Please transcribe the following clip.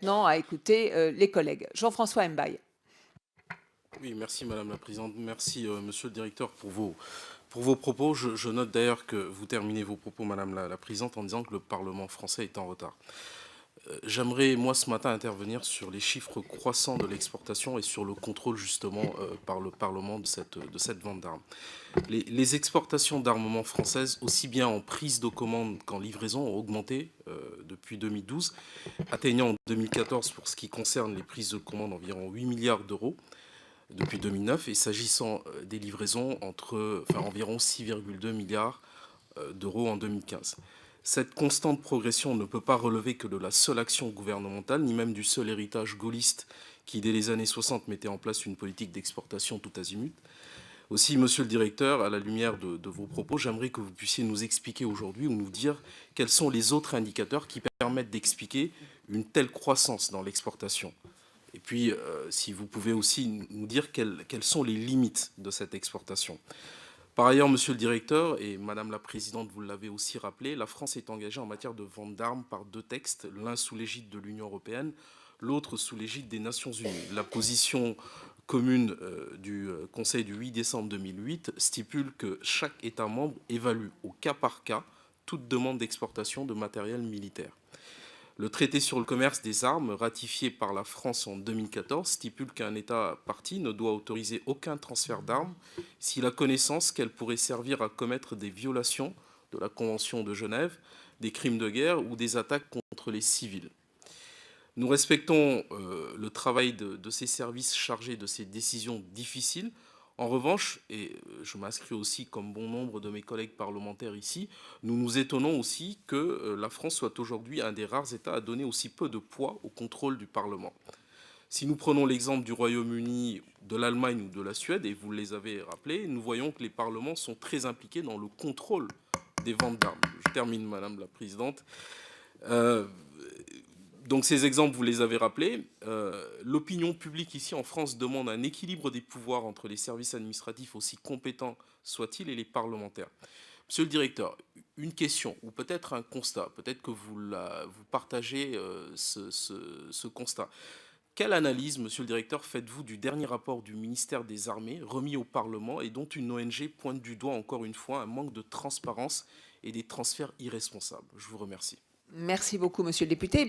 maintenant à écouter les collègues. Jean-François Mbaye. Oui, merci Madame la Présidente. Merci Monsieur le Directeur pour vos propos. Je note d'ailleurs que vous terminez vos propos, Madame la Présidente, en disant que le Parlement français est en retard. J'aimerais, moi, ce matin, intervenir sur les chiffres croissants de l'exportation et sur le contrôle, justement, par le Parlement de cette vente d'armes. Les exportations d'armement françaises, aussi bien en prise de commande qu'en livraison, ont augmenté depuis 2012, atteignant en 2014, pour ce qui concerne les prises de commande, environ 8 milliards d'euros depuis 2009, et s'agissant des livraisons, environ 6,2 milliards d'euros en 2015. Cette constante progression ne peut pas relever que de la seule action gouvernementale, ni même du seul héritage gaulliste qui, dès les années 60, mettait en place une politique d'exportation tout azimut. Aussi, Monsieur le Directeur, à la lumière de vos propos, j'aimerais que vous puissiez nous expliquer aujourd'hui ou nous dire quels sont les autres indicateurs qui permettent d'expliquer une telle croissance dans l'exportation. Et puis, si vous pouvez aussi nous dire quelles sont les limites de cette exportation. Par ailleurs, Monsieur le Directeur, et Madame la Présidente, vous l'avez aussi rappelé, la France est engagée en matière de vente d'armes par deux textes, l'un sous l'égide de l'Union européenne, l'autre sous l'égide des Nations unies. La position commune du Conseil du 8 décembre 2008 stipule que chaque État membre évalue au cas par cas toute demande d'exportation de matériel militaire. Le traité sur le commerce des armes, ratifié par la France en 2014, stipule qu'un État partie ne doit autoriser aucun transfert d'armes s'il a connaissance qu'elles pourraient servir à commettre des violations de la Convention de Genève, des crimes de guerre ou des attaques contre les civils. Nous respectons le travail de ces services chargés de ces décisions difficiles. En revanche, et je m'inscris aussi comme bon nombre de mes collègues parlementaires ici, nous nous étonnons aussi que la France soit aujourd'hui un des rares États à donner aussi peu de poids au contrôle du Parlement. Si nous prenons l'exemple du Royaume-Uni, de l'Allemagne ou de la Suède, et vous les avez rappelés, nous voyons que les parlements sont très impliqués dans le contrôle des ventes d'armes. Je termine, Madame la Présidente. Donc ces exemples, vous les avez rappelés. L'opinion publique ici en France demande un équilibre des pouvoirs entre les services administratifs, aussi compétents soient-ils, et les parlementaires. Monsieur le Directeur, une question ou peut-être un constat, peut-être que vous partagez ce constat. Quelle analyse, Monsieur le Directeur, faites-vous du dernier rapport du ministère des Armées remis au Parlement et dont une ONG pointe du doigt encore une fois un manque de transparence et des transferts irresponsables? Je vous remercie. Merci beaucoup, monsieur le député.